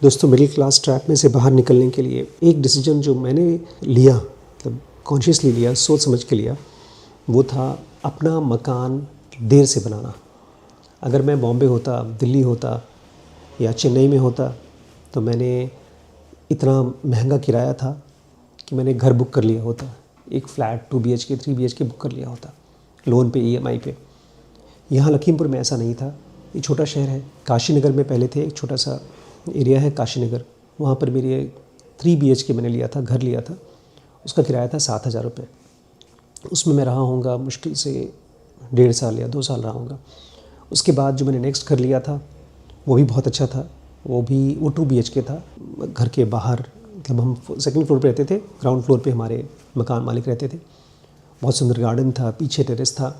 दोस्तों, middle class trap में से बाहर निकलने के लिए एक डिसीजन जो मैंने लिया, मतलब कॉन्शियसली लिया, सोच समझ के लिया, वो था अपना मकान देर से बनाना। अगर मैं बॉम्बे होता, दिल्ली होता या चेन्नई में होता तो मैंने इतना महंगा किराया था कि मैंने घर बुक कर लिया होता, एक फ्लैट 2 BHK 3 BHK बुक कर लिया होता लोन पे, EMI पे। यहाँ लखीमपुर में ऐसा नहीं था। ये छोटा शहर है, काशी नगर में पहले थे, एक छोटा सा एरिया है काशी नगर, वहाँ पर मेरी 3 BHK मैंने लिया था, घर लिया था। उसका किराया था 7,000 रुपये। उसमें मैं रहा होऊंगा मुश्किल से 1.5 साल या 2 साल रहा होऊंगा। उसके बाद जो मैंने नेक्स्ट घर लिया था वो भी बहुत अच्छा था, वो 2 BHK था। घर के बाहर, मतलब हम सेकंड फ्लोर पे रहते थे, ग्राउंड फ्लोर पे हमारे मकान मालिक रहते थे। बहुत सुंदर गार्डन था, पीछे टेरेस था,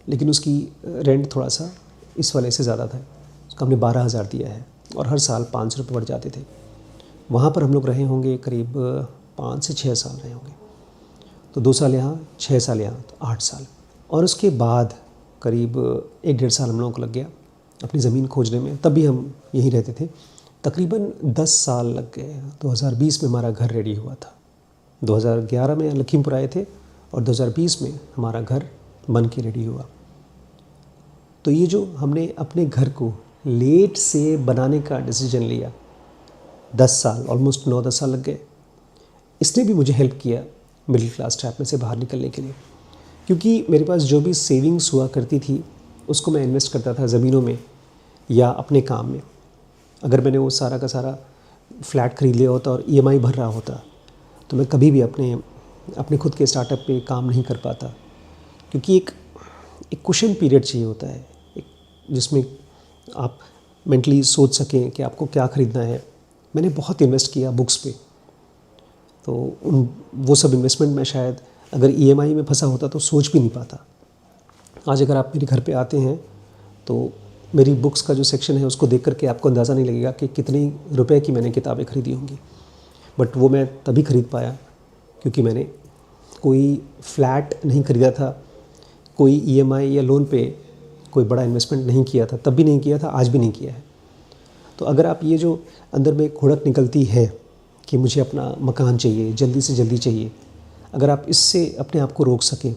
लेकिन उसकी रेंट थोड़ा सा इस वाले से ज़्यादा था। उसका हमने 12,000 दिया है और हर साल 500 रुपये बढ़ जाते थे। वहाँ पर हम लोग रहे होंगे करीब 5 से 6 साल रहे होंगे। तो 2 साल यहाँ, 6 साल यहाँ, तो 8 साल। और उसके बाद करीब 1-1.5 साल हम लोगों को लग गया अपनी ज़मीन खोजने में। तब भी हम यहीं रहते थे। तकरीबन 10 साल लग गए। 2020 में हमारा घर रेडी हुआ था। 2011 में लखीमपुर आए थे और 2020 में हमारा घर बन के रेडी हुआ। तो ये जो हमने अपने घर को लेट से बनाने का डिसीजन लिया, 10 साल, ऑलमोस्ट 9-10 साल लग गए। इसने भी मुझे हेल्प किया मिडिल क्लास ट्रैप में से बाहर निकलने के लिए, क्योंकि मेरे पास जो भी सेविंग्स हुआ करती थी उसको मैं इन्वेस्ट करता था ज़मीनों में या अपने काम में। अगर मैंने वो सारा का सारा फ्लैट खरीद लिया होता और EMI भर रहा होता तो मैं कभी भी अपने खुद के स्टार्टअप पे काम नहीं कर पाता, क्योंकि एक कुशन पीरियड चाहिए होता है, एक जिसमें आप मेंटली सोच सकें कि आपको क्या ख़रीदना है। मैंने बहुत इन्वेस्ट किया बुक्स पे, तो वो सब इन्वेस्टमेंट मैं शायद अगर EMI में फंसा होता तो सोच भी नहीं पाता। आज अगर आप मेरे घर पे आते हैं तो मेरी बुक्स का जो सेक्शन है उसको देख करके आपको अंदाज़ा नहीं लगेगा कि कितने रुपए की मैंने किताबें खरीदी होंगी। बट वो मैं तभी खरीद पाया क्योंकि मैंने कोई फ्लैट नहीं खरीदा था, कोई EMI या लोन पे कोई बड़ा इन्वेस्टमेंट नहीं किया था, तब भी नहीं किया था, आज भी नहीं किया है। तो अगर आप ये जो अंदर में खुड़क निकलती है कि मुझे अपना मकान चाहिए, जल्दी से जल्दी चाहिए, अगर आप इससे अपने आप को रोक सकें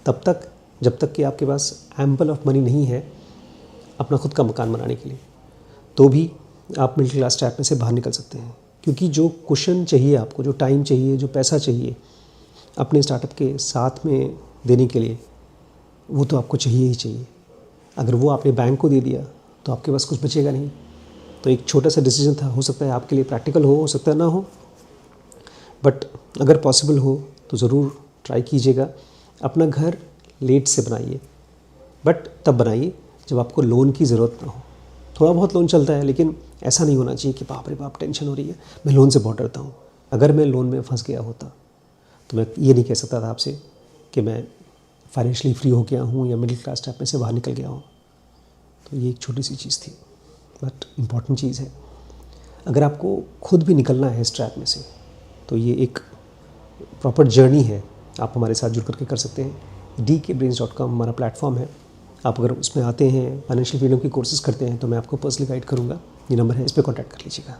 तब तक, जब तक कि आपके पास एम्पल ऑफ मनी नहीं है अपना खुद का मकान बनाने के लिए, तो भी आप मिडिल क्लास ट्रैप में से बाहर निकल सकते हैं। क्योंकि जो कुशन चाहिए आपको, जो टाइम चाहिए, जो पैसा चाहिए अपने स्टार्टअप के साथ में देने के लिए, वो तो आपको चाहिए ही चाहिए। अगर वो आपने बैंक को दे दिया तो आपके पास कुछ बचेगा नहीं। तो एक छोटा सा डिसीजन था, हो सकता है आपके लिए प्रैक्टिकल हो सकता है ना हो, बट अगर पॉसिबल हो तो ज़रूर ट्राई कीजिएगा। अपना घर लेट से बनाइए, बट तब बनाइए जब आपको लोन की ज़रूरत ना हो। थोड़ा बहुत लोन चलता है, लेकिन ऐसा नहीं होना चाहिए कि बाप रे बाप टेंशन हो रही है, मैं लोन से बहुत डरता हूँ। अगर मैं लोन में फंस गया होता तो मैं ये नहीं कह सकता था आपसे कि मैं फाइनेंशियली फ्री हो गया हूँ या मिडिल क्लास ट्रैप में से बाहर निकल गया हूँ। तो ये एक छोटी सी चीज़ थी, बट इम्पॉर्टेंट चीज़ है। अगर आपको खुद भी निकलना है इस ट्रैप में से तो ये एक प्रॉपर जर्नी है, आप हमारे साथ जुड़ करके कर सकते हैं। dkbrains.com हमारा प्लेटफॉर्म है। आप अगर उसमें आते हैं, फाइनेंशियल फ्रीडम की कोर्सेज़ करते हैं, तो मैं आपको पर्सनली गाइड करूँगा। ये नंबर है, इस पर कॉन्टैक्ट कर लीजिएगा।